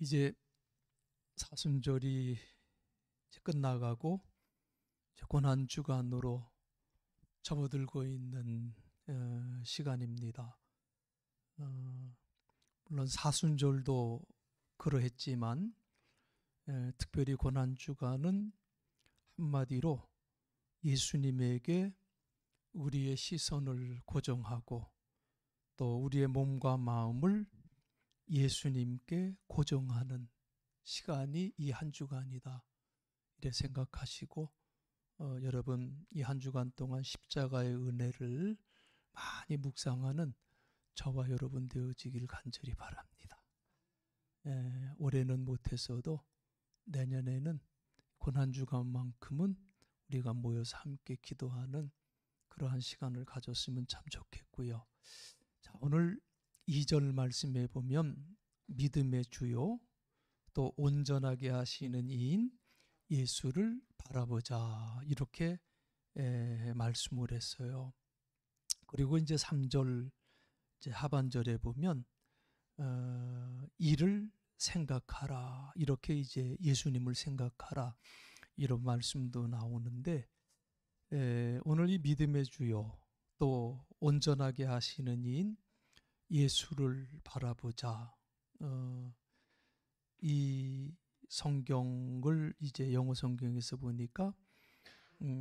이제 사순절이 이제 끝나가고 이제 고난주간으로 접어들고 있는 시간입니다. 물론 사순절도 그러했지만 특별히 고난주간은 한마디로 예수님에게 우리의 시선을 고정하고 또 우리의 몸과 마음을 예수님께 고정하는 시간이 이 한 주간이다. 이렇게 생각하시고 여러분 이 한 주간 동안 십자가의 은혜를 많이 묵상하는 저와 여러분 되어지길 간절히 바랍니다. 올해는 못했어도 내년에는 고난주간만큼은 우리가 모여서 함께 기도하는 그러한 시간을 가졌으면 참 좋겠고요. 자, 오늘 2절 말씀에 보면 믿음의 주요 또 온전하게 하시는 이인 예수를 바라보자 이렇게 말씀을 했어요. 그리고 이제 3절 이제 하반절에 보면 이를 생각하라 이렇게 이제 예수님을 생각하라 이런 말씀도 나오는데 오늘 이 믿음의 주요 또 온전하게 하시는 이인 예수를 바라보자. 이 성경을 이제 영어 성경에서 보니까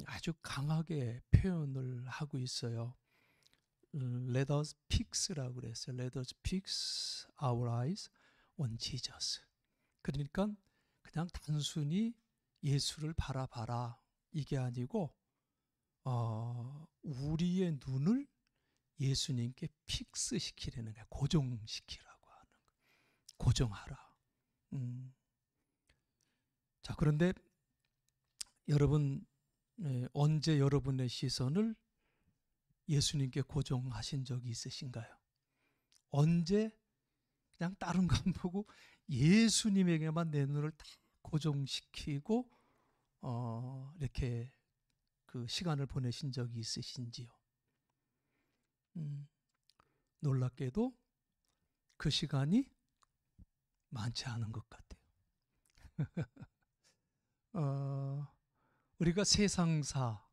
아주 강하게 표현을 하고 있어요. Let us fix라고 그랬어요. Let us fix our eyes on Jesus. 그러니까 그냥 단순히 예수를 바라봐라 이게 아니고 우리의 눈을 예수님께 픽스시키려는 거예요. 고정시키라고 하는 거예요. 고정하라. 자, 그런데 여러분 언제 여러분의 시선을 예수님께 고정하신 적이 있으신가요? 언제 그냥 다른 거 안 보고 예수님에게만 내 눈을 다 고정시키고 이렇게 그 시간을 보내신 적이 있으신지요? 놀랍게도 그 시간이 많지 않은 것 같아요. 우리가 세상사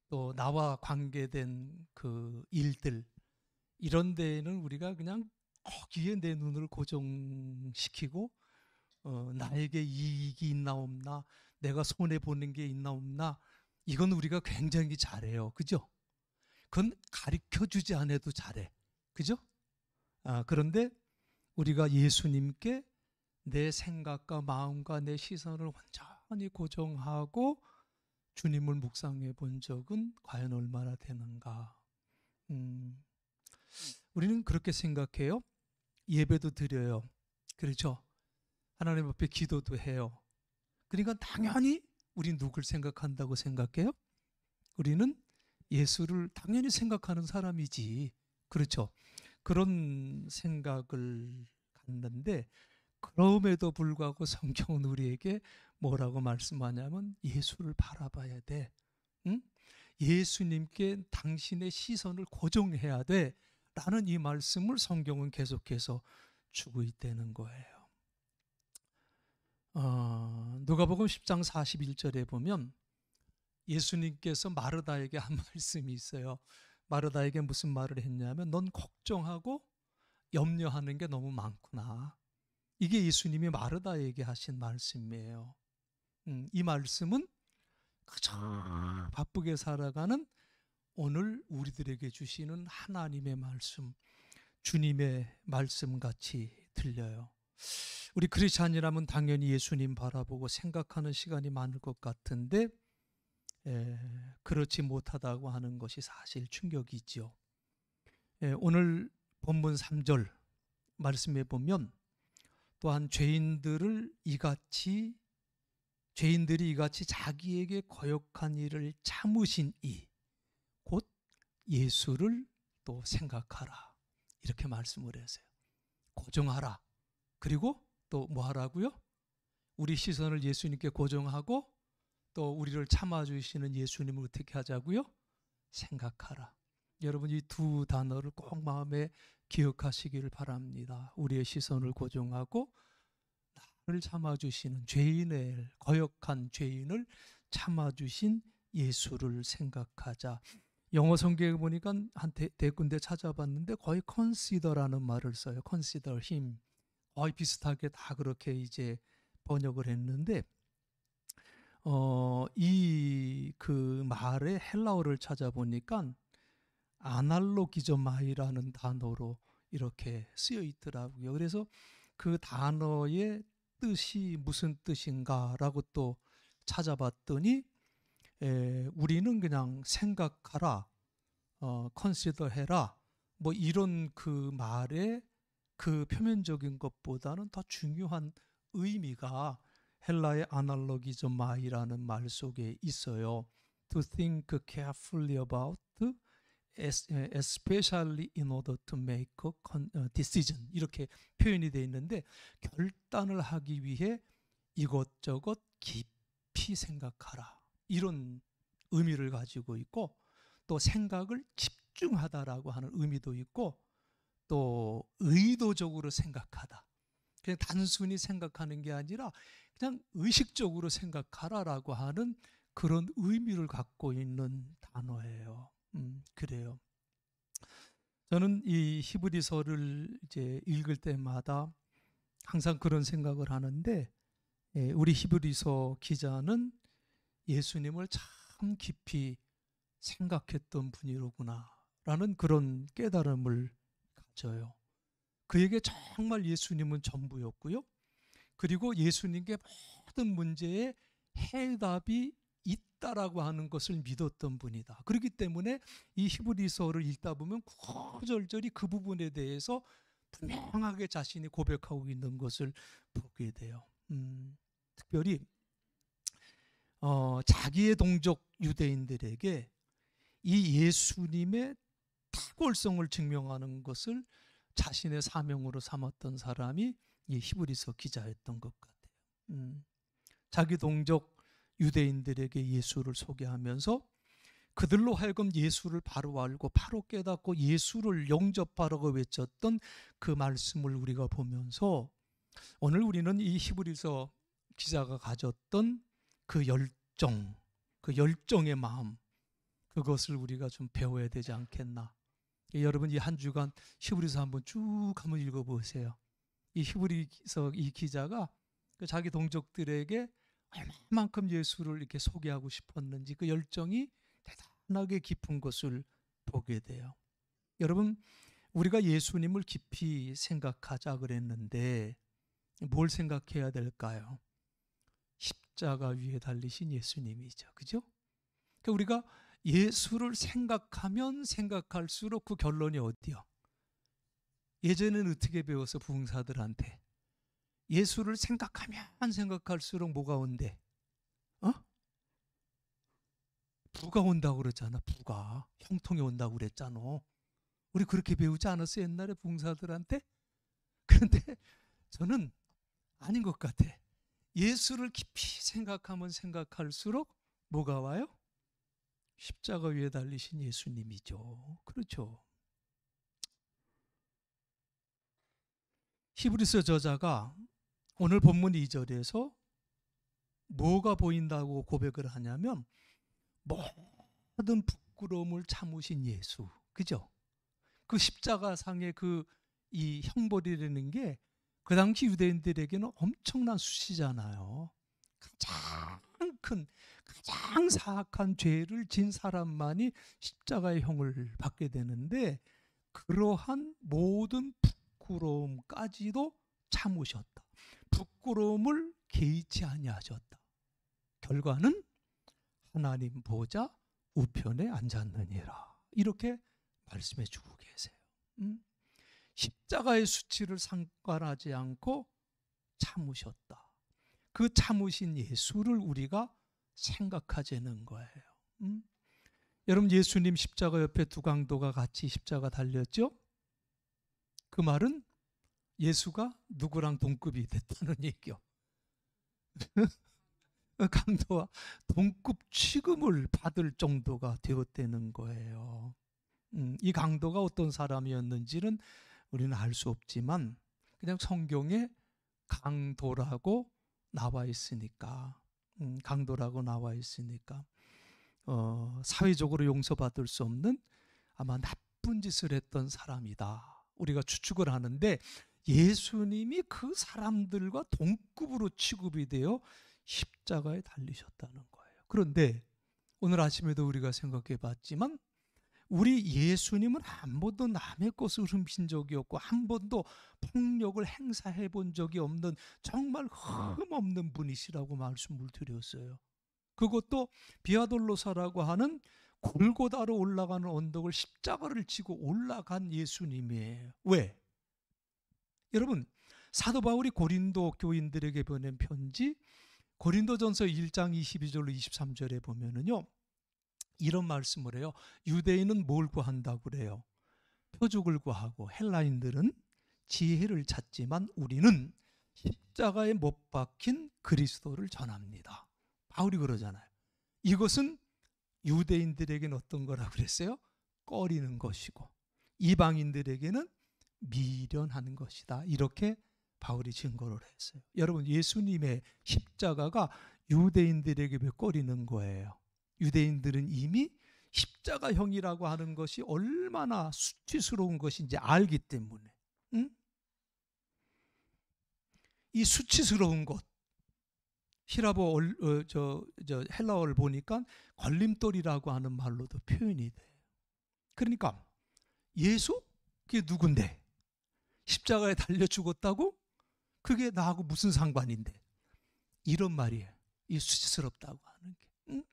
또 나와 관계된 그 일들 이런 데에는 우리가 그냥 거기에 내 눈을 고정시키고 나에게 이익이 있나 없나 내가 손해보는 게 있나 없나 이건 우리가 굉장히 잘해요. 그죠? 그건 가르쳐주지 않아도 잘해. 그죠? 그런데 우리가 예수님께 내 생각과 마음과 내 시선을 완전히 고정하고 주님을 묵상해 본 적은 과연 얼마나 되는가. 우리는 그렇게 생각해요. 예배도 드려요. 그렇죠? 하나님 앞에 기도도 해요. 그러니까 당연히 우리 누굴 생각한다고 생각해요? 우리는 예수를 당연히 생각하는 사람이지. 그렇죠? 그런 생각을 갖는데 그럼에도 불구하고 성경은 우리에게 뭐라고 말씀하냐면 예수를 바라봐야 돼. 응? 예수님께 당신의 시선을 고정해야 돼. 라는 이 말씀을 성경은 계속해서 주고 있다는 거예요. 누가복음 10장 41절에 보면 예수님께서 마르다에게 한 말씀이 있어요. 마르다에게 무슨 말을 했냐면 넌 걱정하고 염려하는 게 너무 많구나. 이게 예수님이 마르다에게 하신 말씀이에요. 이 말씀은 그저 바쁘게 살아가는 오늘 우리들에게 주시는 하나님의 말씀, 주님의 말씀같이 들려요. 우리 크리스찬이라면 당연히 예수님 바라보고 생각하는 시간이 많을 것 같은데 그렇지 못하다고 하는 것이 사실 충격이죠. 오늘 본문 3절 말씀에 보면 또한 죄인들이 이같이 자기에게 거역한 일을 참으신 이 곧 예수를 또 생각하라 이렇게 말씀을 했어요. 고정하라. 그리고 또 뭐 하라고요? 우리 시선을 예수님께 고정하고 또 우리를 참아주시는 예수님을 어떻게 하자고요? 생각하라. 여러분 이 두 단어를 꼭 마음에 기억하시길 바랍니다. 우리의 시선을 고정하고 참아주시는 죄인을, 거역한 죄인을 참아주신 예수를 생각하자. 영어 성경에 보니까 한 대 군데 찾아봤는데 거의 consider라는 말을 써요. consider him. 거의 비슷하게 다 그렇게 이제 번역을 했는데, 이 그 말의 헬라어를 찾아보니까 아날로기저마이라는 단어로 이렇게 쓰여 있더라고요. 그래서 그 단어의 뜻이 무슨 뜻인가라고 또 찾아봤더니, 우리는 그냥 생각하라, consider 해라, 뭐 이런 그 말의 그 표면적인 것보다는 더 중요한 의미가 헬라의 아날로기저마이라는 말 속에 있어요. To think carefully about, especially in order to make a decision, 이렇게 표현이 되어 있는데, 결단을 하기 위해 이것저것 깊이 생각하라, 이런 의미를 가지고 있고, 또 생각을 집중하다라고 하는 의미도 있고, 또 의도적으로 생각하다, 그냥 단순히 생각하는 게 아니라 그냥 의식적으로 생각하라라고 하는 그런 의미를 갖고 있는 단어예요. 그래요. 저는 이 히브리서를 이제 읽을 때마다 항상 그런 생각을 하는데, 우리 히브리서 기자는 예수님을 참 깊이 생각했던 분이로구나라는 그런 깨달음을 가져요. 그에게 정말 예수님은 전부였고요. 그리고 예수님께 모든 문제에 해답이 있다라고 하는 것을 믿었던 분이다. 그렇기 때문에 이 히브리서를 읽다 보면 구절절이 그 부분에 대해서 분명하게 자신이 고백하고 있는 것을 보게 돼요. 특별히 자기의 동족 유대인들에게 이 예수님의 탁월성을 증명하는 것을 자신의 사명으로 삼았던 사람이 이 히브리서 기자였던 것 같아요. 자기 동족 유대인들에게 예수를 소개하면서 그들로 하여금 예수를 바로 알고 바로 깨닫고 예수를 영접하라고 외쳤던 그 말씀을 우리가 보면서, 오늘 우리는 이 히브리서 기자가 가졌던 그 열정, 그 열정의 마음, 그것을 우리가 좀 배워야 되지 않겠나. 여러분, 이 한 주간 히브리서 한번 쭉 한번 읽어보세요. 이 히브리서 이 기자가 자기 동족들에게 얼마만큼 예수를 이렇게 소개하고 싶었는지 그 열정이 대단하게 깊은 것을 보게 돼요. 여러분, 우리가 예수님을 깊이 생각하자 그랬는데 뭘 생각해야 될까요? 십자가 위에 달리신 예수님이죠. 그죠? 그러니까 우리가 예수를 생각하면 생각할수록 그 결론이 어디요? 예전에는 어떻게 배워서 부흥사들한테 예수를 생각하면 생각할수록 뭐가 온대? 부가 온다고 그러잖아. 부가 형통이 온다고 그랬잖아. 우리 그렇게 배우지 않았어 옛날에 부흥사들한테? 그런데 저는 아닌 것 같아. 예수를 깊이 생각하면 생각할수록 뭐가 와요? 십자가 위에 달리신 예수님이죠. 그렇죠. 히브리서 저자가 오늘 본문 2절에서 뭐가 보인다고 고백을 하냐면 모든 부끄러움을 참으신 예수. 그죠? 그 십자가상의 이 형벌이라는 게 그 당시 유대인들에게는 엄청난 수치잖아요. 가장 사악한 죄를 진 사람만이 십자가의 형을 받게 되는데, 그러한 모든 부끄러움까지도 참으셨다. 부끄러움을 개의치 아니하셨다. 결과는 하나님 보좌 우편에 앉았느니라. 이렇게 말씀해 주고 계세요. 십자가의 수치를 상관하지 않고 참으셨다. 그 참으신 예수를 우리가 생각하자는 거예요. 여러분, 예수님 십자가 옆에 두 강도가 같이 십자가 달렸죠? 그 말은 예수가 누구랑 동급이 됐다는 얘기요. 강도와 동급 취급을 받을 정도가 되었다는 거예요. 이 강도가 어떤 사람이었는지는 우리는 알 수 없지만 그냥 성경에 강도라고 나와 있으니까, 강도라고 나와 있으니까 사회적으로 용서받을 수 없는 아마 나쁜 짓을 했던 사람이다. 우리가 추측을 하는데 예수님이 그 사람들과 동급으로 취급이 되어 십자가에 달리셨다는 거예요. 그런데 오늘 아침에도 우리가 생각해 봤지만 우리 예수님은 한 번도 남의 것을 훔친 적이 없고 한 번도 폭력을 행사해 본 적이 없는 정말 흠없는 분이시라고 말씀을 드렸어요. 그것도 비아돌로사라고 하는 골고다로 올라가는 언덕을 십자가를 지고 올라간 예수님이에요. 왜? 여러분, 사도 바울이 고린도 교인들에게 보낸 편지 고린도전서 1장 22절로 23절에 보면은요, 이런 말씀을 해요. 유대인은 뭘 구한다고 그래요? 표적을 구하고 헬라인들은 지혜를 찾지만 우리는 십자가에 못 박힌 그리스도를 전합니다. 바울이 그러잖아요. 이것은 유대인들에게는 어떤 거라고 그랬어요? 꺼리는 것이고 이방인들에게는 미련한 것이다. 이렇게 바울이 증거를 했어요. 여러분, 예수님의 십자가가 유대인들에게 왜 꺼리는 거예요? 유대인들은 이미 십자가형이라고 하는 것이 얼마나 수치스러운 것인지 알기 때문에, 응? 이 수치스러운 것, 히라보 헬라어를 보니까 걸림돌이라고 하는 말로도 표현이 돼요. 그러니까 예수? 그게 누군데? 십자가에 달려 죽었다고? 그게 나하고 무슨 상관인데? 이런 말이에요. 이 수치스럽다고 하는 게. 응?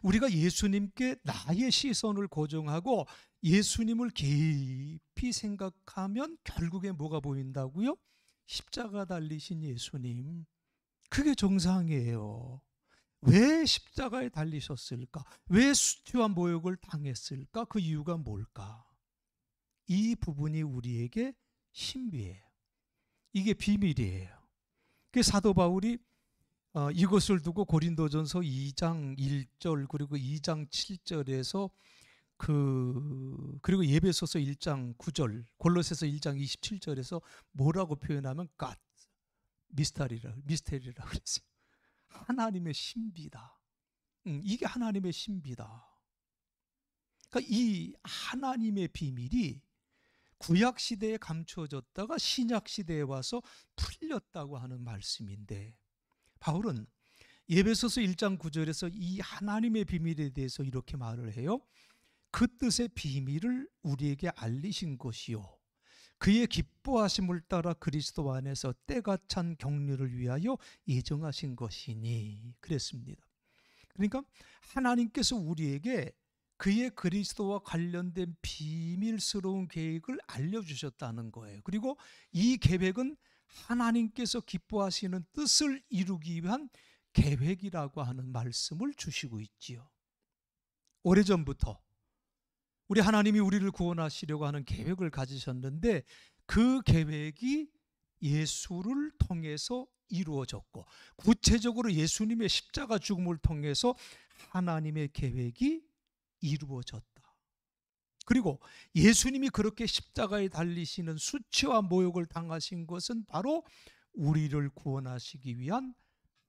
우리가 예수님께 나의 시선을 고정하고 예수님을 깊이 생각하면 결국에 뭐가 보인다고요? 십자가 달리신 예수님. 그게 정상이에요. 왜 십자가에 달리셨을까? 왜 수치와 모욕을 당했을까? 그 이유가 뭘까? 이 부분이 우리에게 신비해요. 이게 비밀이에요. 그 사도 바울이 이것을 두고 고린도전서 2장 1절 그리고 2장 7절에서 그리고 예배소서 1장 9절, 골로새서 1장 27절에서 뭐라고 표현하면 God, 미스터리라고 그랬어요. 하나님의 신비다. 이게 하나님의 신비다. 그러니까 이 하나님의 비밀이 구약 시대에 감추어졌다가 신약 시대에 와서 풀렸다고 하는 말씀인데 바울은 예배소서 1장 9절에서 이 하나님의 비밀에 대해서 이렇게 말을 해요. 그 뜻의 비밀을 우리에게 알리신 것이요 그의 기뻐하심을 따라 그리스도 안에서 때가 찬 경륜을 위하여 예정하신 것이니 그랬습니다. 그러니까 하나님께서 우리에게 그의 그리스도와 관련된 비밀스러운 계획을 알려주셨다는 거예요. 그리고 이 계획은 하나님께서 기뻐하시는 뜻을 이루기 위한 계획이라고 하는 말씀을 주시고 있지요. 오래전부터 우리 하나님이 우리를 구원하시려고 하는 계획을 가지셨는데 그 계획이 예수를 통해서 이루어졌고 구체적으로 예수님의 십자가 죽음을 통해서 하나님의 계획이 이루어졌다. 그리고 예수님이 그렇게 십자가에 달리시는 수치와 모욕을 당하신 것은 바로 우리를 구원하시기 위한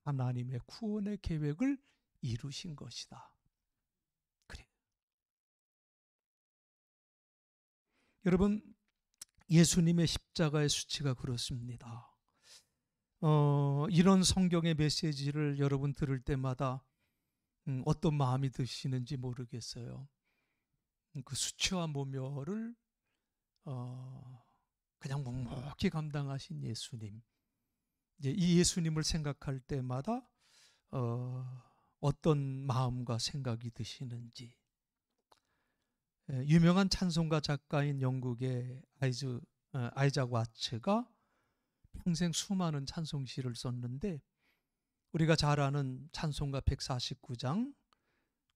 하나님의 구원의 계획을 이루신 것이다. 그래. 여러분, 예수님의 십자가의 수치가 그렇습니다. 이런 성경의 메시지를 여러분 들을 때마다 어떤 마음이 드시는지 모르겠어요. 그 수치와 모멸을 그냥 묵묵히 감당하신 예수님. 이제 이 예수님을 생각할 때마다 어떤 마음과 생각이 드시는지. 유명한 찬송가 작가인 영국의 아이작 와츠가 평생 수많은 찬송시를 썼는데 우리가 잘 아는 찬송가 149장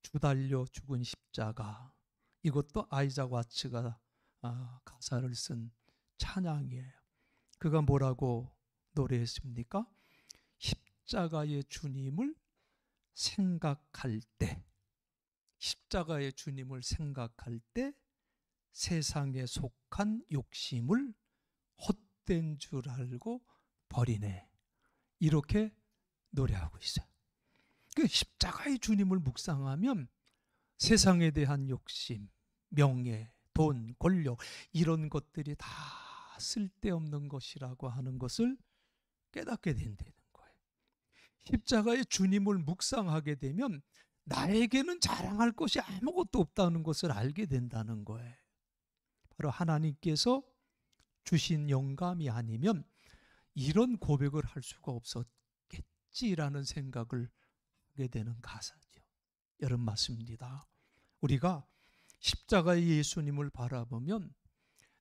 주 달려 죽은 십자가 이것도 아이작 와츠가 가사를 쓴 찬양이에요. 그가 뭐라고 노래했습니까? 십자가의 주님을 생각할 때 십자가의 주님을 생각할 때 세상에 속한 욕심을 못된 줄 알고 버리네. 이렇게 노래하고 있어요. 그 십자가의 주님을 묵상하면 세상에 대한 욕심, 명예, 돈, 권력 이런 것들이 다 쓸데없는 것이라고 하는 것을 깨닫게 된다는 거예요. 십자가의 주님을 묵상하게 되면 나에게는 자랑할 것이 아무것도 없다는 것을 알게 된다는 거예요. 바로 하나님께서 주신 영감이 아니면 이런 고백을 할 수가 없었겠지라는 생각을 하게 되는 가사죠. 여러분 맞습니다. 우리가 십자가의 예수님을 바라보면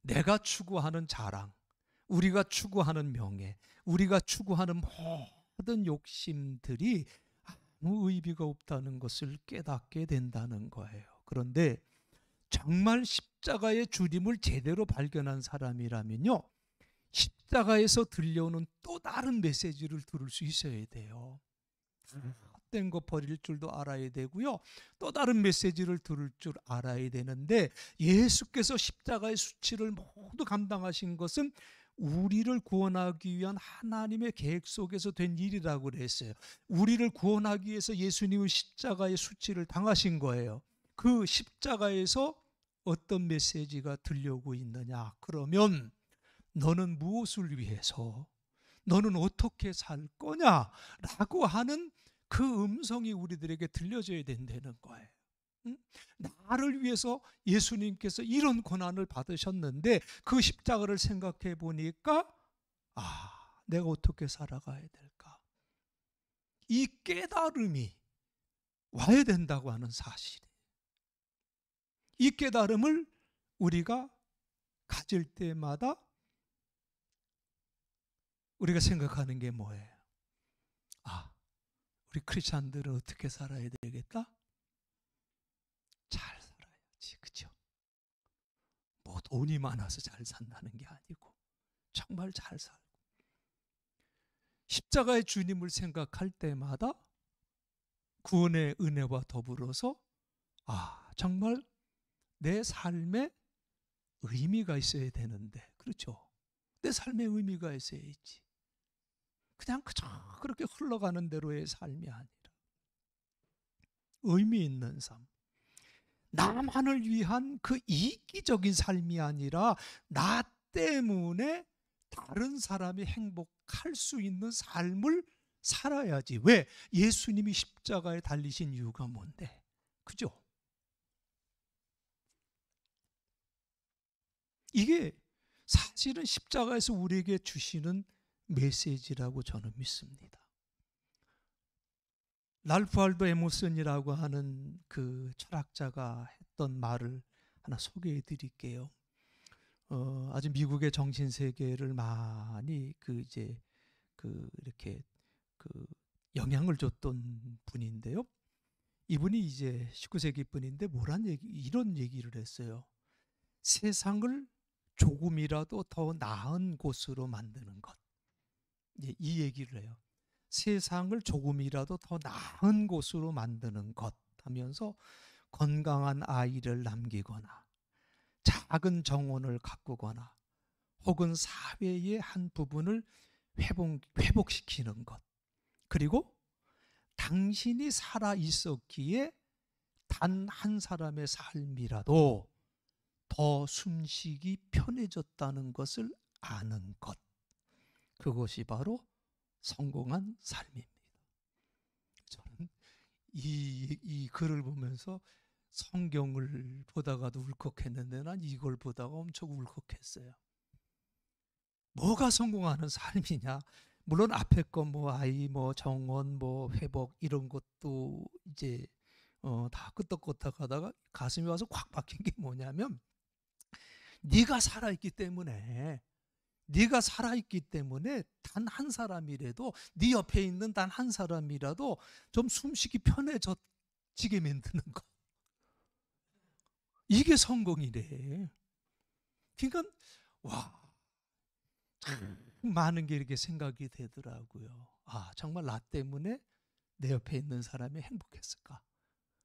내가 추구하는 자랑, 우리가 추구하는 명예, 우리가 추구하는 모든 욕심들이 아무 의미가 없다는 것을 깨닫게 된다는 거예요. 그런데 정말 십자가의 주님을 제대로 발견한 사람이라면요, 십자가에서 들려오는 또 다른 메시지를 들을 수 있어야 돼요. 헛된 거 버릴 줄도 알아야 되고요, 또 다른 메시지를 들을 줄 알아야 되는데, 예수께서 십자가의 수치를 모두 감당하신 것은 우리를 구원하기 위한 하나님의 계획 속에서 된 일이라고 그랬어요. 우리를 구원하기 위해서 예수님은 십자가의 수치를 당하신 거예요. 그 십자가에서 어떤 메시지가 들려오고 있느냐? 그러면 너는 무엇을 위해서, 너는 어떻게 살 거냐? 라고 하는 그 음성이 우리들에게 들려줘야 된다는 거예요. 나를 위해서 예수님께서 이런 고난을 받으셨는데 그 십자가를 생각해 보니까 내가 어떻게 살아가야 될까? 이 깨달음이 와야 된다고 하는 사실이에요. 이 깨달음을 우리가 가질 때마다 우리가 생각하는 게 뭐예요? 우리 크리스찬들은 어떻게 살아야 되겠다? 잘 살아야지, 그죠? 뭐 돈이 많아서 잘 산다는 게 아니고 정말 잘 살고, 십자가의 주님을 생각할 때마다 구원의 은혜와 더불어서 정말 내 삶에 의미가 있어야 되는데, 그렇죠? 내 삶에 의미가 있어야지. 그냥 그저 그렇게 흘러가는 대로의 삶이 아니라 의미 있는 삶, 나만을 위한 그 이기적인 삶이 아니라 나 때문에 다른 사람이 행복할 수 있는 삶을 살아야지. 왜? 예수님이 십자가에 달리신 이유가 뭔데? 그죠? 이게 사실은 십자가에서 우리에게 주시는 메시지라고 저는 믿습니다. 랄프 알도 에머슨이라고 하는 그 철학자가 했던 말을 하나 소개해 드릴게요. 아주 미국의 정신 세계를 많이 이렇게 영향을 줬던 분인데요. 이분이 이제 19세기 분인데 이런 얘기를 했어요. 세상을 조금이라도 더 나은 곳으로 만드는 것. 이 얘기를 해요. 세상을 조금이라도 더 나은 곳으로 만드는 것 하면서 건강한 아이를 남기거나 작은 정원을 가꾸거나 혹은 사회의 한 부분을 회복시키는 것, 그리고 당신이 살아 있었기에 단 한 사람의 삶이라도 더 숨쉬기 편해졌다는 것을 아는 것, 그것이 바로 성공한 삶입니다. 저는 이 글을 보면서 성경을 보다가도 울컥했는데 난 이걸 보다가 엄청 울컥했어요. 뭐가 성공하는 삶이냐? 물론 앞에 거 아이 정원 회복 이런 것도 이제 다 끄떡끄떡 하다가 가슴이 와서 콱 박힌 게 뭐냐면, 네가 살아있기 때문에 단 한 사람이라도, 네 옆에 있는 단 한 사람이라도 좀 숨쉬기 편해지게 만드는 거, 이게 성공이래. 그러니까 많은 게 이렇게 생각이 되더라고요. 정말 나 때문에 내 옆에 있는 사람이 행복했을까?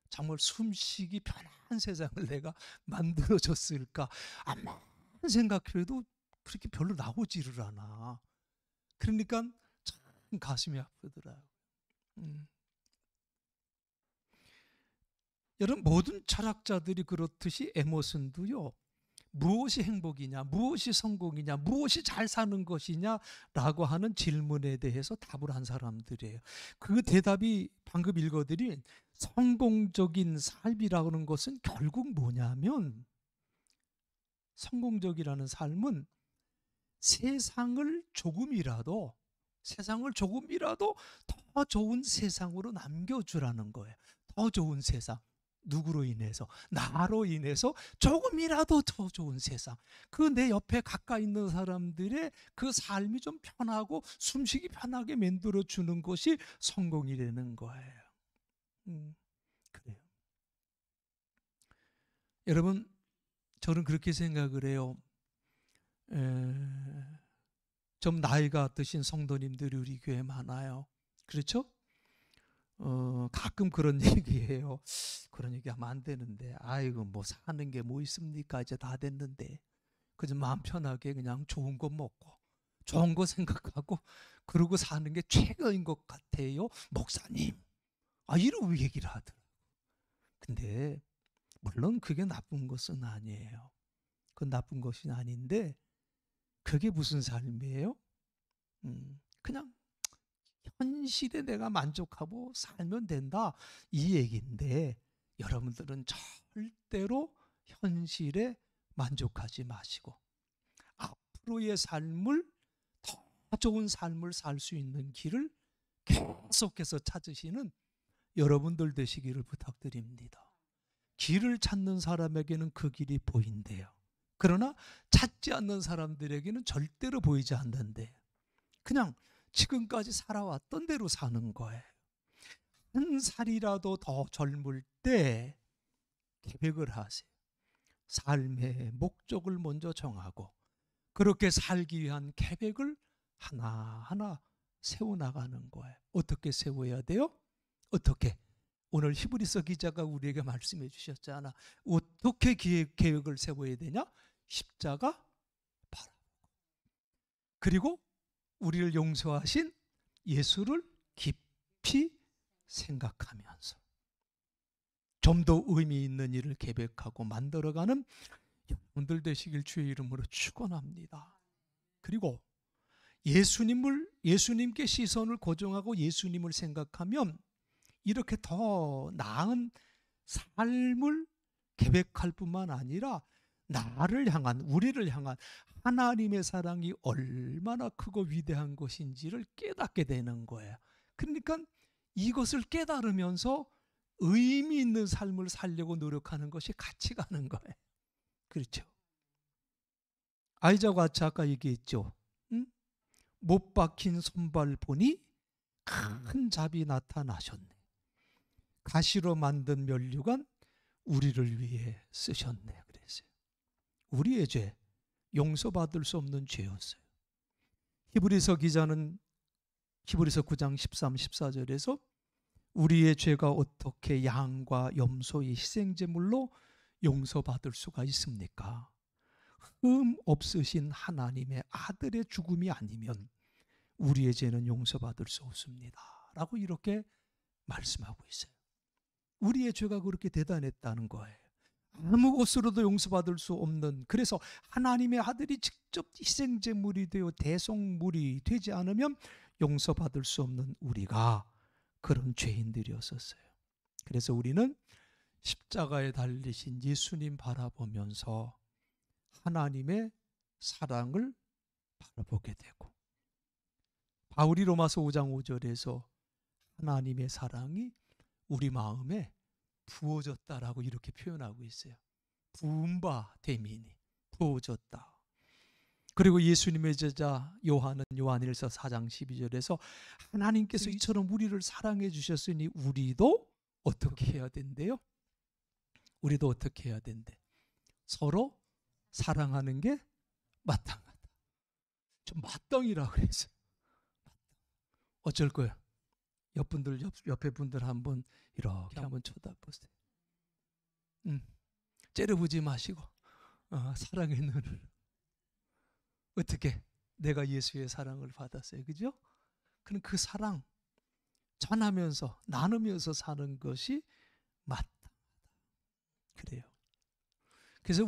정말 숨쉬기 편한 세상을 내가 만들어줬을까? 아무리 생각해도 그렇게 별로 나오지를 않아. 그러니까 참 가슴이 아프더라고요. 여러분, 모든 철학자들이 그렇듯이 에머슨도요, 무엇이 행복이냐, 무엇이 성공이냐, 무엇이 잘 사는 것이냐라고 하는 질문에 대해서 답을 한 사람들이에요. 그 대답이 방금 읽어드린 성공적인 삶이라고 하는 것은 결국 뭐냐면, 성공적이라는 삶은 세상을 조금이라도 더 좋은 세상으로 남겨주라는 거예요. 더 좋은 세상. 누구로 인해서? 나로 인해서 조금이라도 더 좋은 세상. 그 내 옆에 가까이 있는 사람들의 그 삶이 좀 편하고 숨쉬기 편하게 만들어주는 것이 성공이라는 거예요. 그래요. 여러분, 저는 그렇게 생각을 해요. 좀 나이가 드신 성도님들이 우리 교회에 많아요. 그렇죠? 가끔 그런 얘기해요. 그런 얘기하면 안 되는데, 아이고 뭐 사는 게 뭐 있습니까? 이제 다 됐는데, 그저 마음 편하게 그냥 좋은 거 먹고 좋은 거 생각하고 그러고 사는 게 최고인 것 같아요, 목사님. 이러고 얘기를 하더라고요. 근데 물론 그게 나쁜 것은 아니에요. 그건 나쁜 것이 아닌데, 그게 무슨 삶이에요? 그냥 현실에 내가 만족하고 살면 된다, 이 얘기인데, 여러분들은 절대로 현실에 만족하지 마시고 앞으로의 삶을, 더 좋은 삶을 살 수 있는 길을 계속해서 찾으시는 여러분들 되시기를 부탁드립니다. 길을 찾는 사람에게는 그 길이 보인대요. 그러나 찾지 않는 사람들에게는 절대로 보이지 않는데, 그냥 지금까지 살아왔던 대로 사는 거예요. 한 살이라도 더 젊을 때 계획을 하세요. 삶의 목적을 먼저 정하고 그렇게 살기 위한 계획을 하나하나 세워나가는 거예요. 어떻게 세워야 돼요? 어떻게? 오늘 히브리서 기자가 우리에게 말씀해 주셨잖아. 어떻게 계획을 세워야 되냐? 십자가 바라보고, 그리고 우리를 용서하신 예수를 깊이 생각하면서 좀 더 의미 있는 일을 계획하고 만들어가는 여러분들 되시길 주의 이름으로 축원합니다. 그리고 예수님께 시선을 고정하고 예수님을 생각하면 이렇게 더 나은 삶을 계획할 뿐만 아니라 우리를 향한 하나님의 사랑이 얼마나 크고 위대한 것인지를 깨닫게 되는 거예요. 그러니까 이것을 깨달으면서 의미 있는 삶을 살려고 노력하는 것이 같이 가는 거예요. 그렇죠? 아이자와 같이 아까 얘기했죠. 못 박힌 손발 보니 큰 잡이 나타나셨네. 가시로 만든 면류관 우리를 위해 쓰셨네. 그랬어요. 우리의 죄, 용서받을 수 없는 죄였어요. 히브리서 기자는 히브리서 9장 13, 14절에서 우리의 죄가 어떻게 양과 염소의 희생제물로 용서받을 수가 있습니까? 흠 없으신 하나님의 아들의 죽음이 아니면 우리의 죄는 용서받을 수 없습니다. 라고 이렇게 말씀하고 있어요. 우리의 죄가 그렇게 대단했다는 거예요. 아무 것으로도 용서받을 수 없는, 그래서 하나님의 아들이 직접 희생제물이 되어 대속물이 되지 않으면 용서받을 수 없는 우리가 그런 죄인들이었었어요. 그래서 우리는 십자가에 달리신 예수님 바라보면서 하나님의 사랑을 바라보게 되고, 바울이 로마서 5장 5절에서 하나님의 사랑이 우리 마음에 부어졌다라고 이렇게 표현하고 있어요. 부은 바 되미니, 부어졌다. 그리고 예수님의 제자 요한은 요한일서 4장 12절에서 하나님께서 이처럼 우리를 사랑해 주셨으니 우리도 어떻게 해야 된대요? 우리도 어떻게 해야 된대? 서로 사랑하는 게 마땅하다. 좀 마땅이라고 그랬어요. 어쩔 거예요? 옆에 분들 한번 이렇게 한번 쳐다보세요. 째려보지 마시고 사랑의 눈을. 어떻게? 내가 예수의 사랑을 받았어요. 그죠? 그럼 그 사랑 전하면서 나누면서 사는 것이 맞다. 그래요. 그래서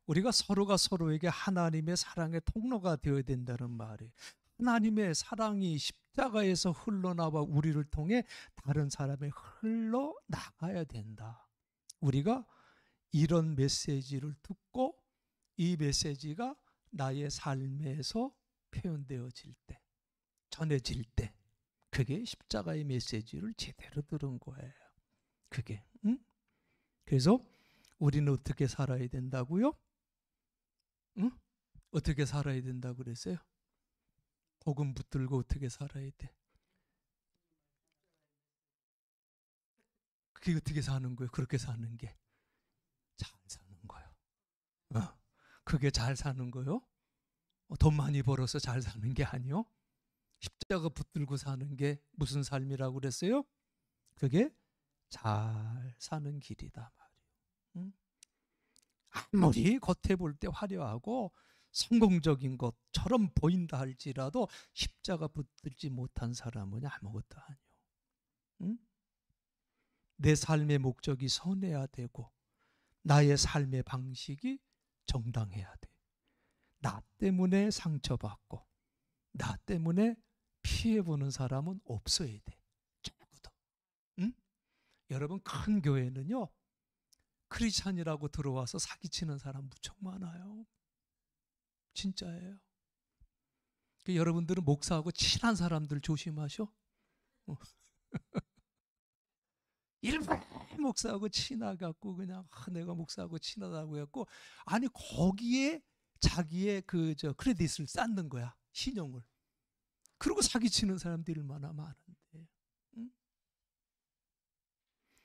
우리가 서로가 서로에게 하나님의 사랑의 통로가 되어야 된다는 말이에요. 하나님의 사랑이 십자가에서 흘러나와 우리를 통해 다른 사람에 흘러나가야 된다. 우리가 이런 메시지를 듣고 이 메시지가 나의 삶에서 표현되어질 때, 전해질 때, 그게 십자가의 메시지를 제대로 들은 거예요. 그게. 응? 그래서 우리는 어떻게 살아야 된다고요? 응? 어떻게 살아야 된다고 그랬어요? 복음 붙들고 어떻게 살아야 돼? 그게 어떻게 사는 거예요? 그렇게 사는 게 잘 사는 거예요. 그게 잘 사는 거요? 돈 많이 벌어서 잘 사는 게 아니요. 십자가 붙들고 사는 게 무슨 삶이라고 그랬어요? 그게 잘 사는 길이다 말이에요. 아무리 겉에 볼 때 화려하고 성공적인 것처럼 보인다 할지라도 십자가 붙들지 못한 사람은 아무것도 아니요. 응? 내 삶의 목적이 선해야 되고 나의 삶의 방식이 정당해야 돼. 나 때문에 상처받고 나 때문에 피해보는 사람은 없어야 돼. 적어도. 응? 여러분 큰 교회는요. 크리스찬이라고 들어와서 사기치는 사람 무척 많아요. 진짜예요. 여러분들은 목사하고 친한 사람들 조심하셔. 일반 목사하고 친하갖고 그냥 내가 목사하고 친하다고 했고 아니 거기에 자기의 크레딧을 쌓는 거야. 신용을. 그리고 사기치는 사람들이 얼마나 많은데. 응?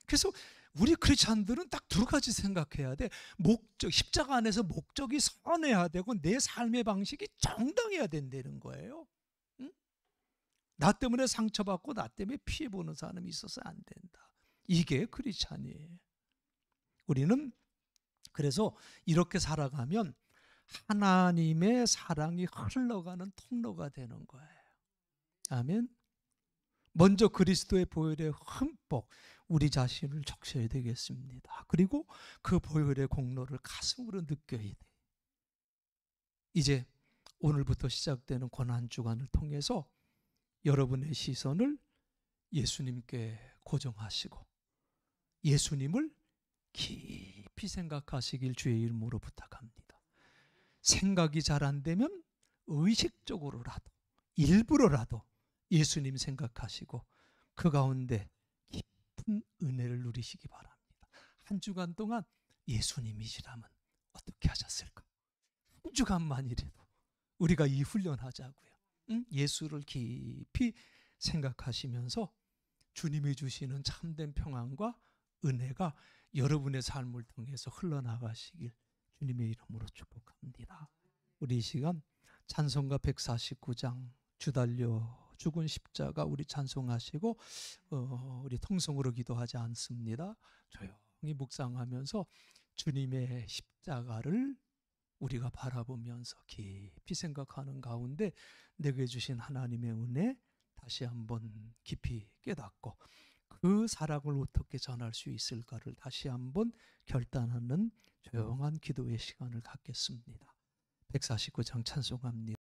그래서 우리 크리스찬들은 딱 두 가지 생각해야 돼. 목적, 십자가 안에서 목적이 선해야 되고 내 삶의 방식이 정당해야 된다는 거예요. 응? 나 때문에 상처받고 나 때문에 피해보는 사람이 있어서 안 된다. 이게 크리스찬이에요. 우리는 그래서 이렇게 살아가면 하나님의 사랑이 흘러가는 통로가 되는 거예요. 아멘. 먼저 그리스도의 보혈에 흠뻑 우리 자신을 적셔야 되겠습니다. 그리고 그 보혈의 공로를 가슴으로 느껴야 돼. 이제 오늘부터 시작되는 고난주간을 통해서 여러분의 시선을 예수님께 고정하시고 예수님을 깊이 생각하시길 주의 이름으로 부탁합니다. 생각이 잘 안 되면 의식적으로라도 일부러라도 예수님 생각하시고 그 가운데 깊은 은혜를 누리시기 바랍니다. 한 주간 동안 예수님이시라면 어떻게 하셨을까? 한 주간만이라도 우리가 이 훈련하자고요. 예수를 깊이 생각하시면서 주님이 주시는 참된 평안과 은혜가 여러분의 삶을 통해서 흘러나가시길 주님의 이름으로 축복합니다. 우리 이 시간 찬송가 149장 주달려 죽은 십자가 우리 찬송하시고 우리 통성으로 기도하지 않습니다. 조용히 묵상하면서 주님의 십자가를 우리가 바라보면서 깊이 생각하는 가운데 내게 주신 하나님의 은혜 다시 한번 깊이 깨닫고 그 사랑을 어떻게 전할 수 있을까를 다시 한번 결단하는 조용한 기도의 시간을 갖겠습니다. 149장 찬송합니다.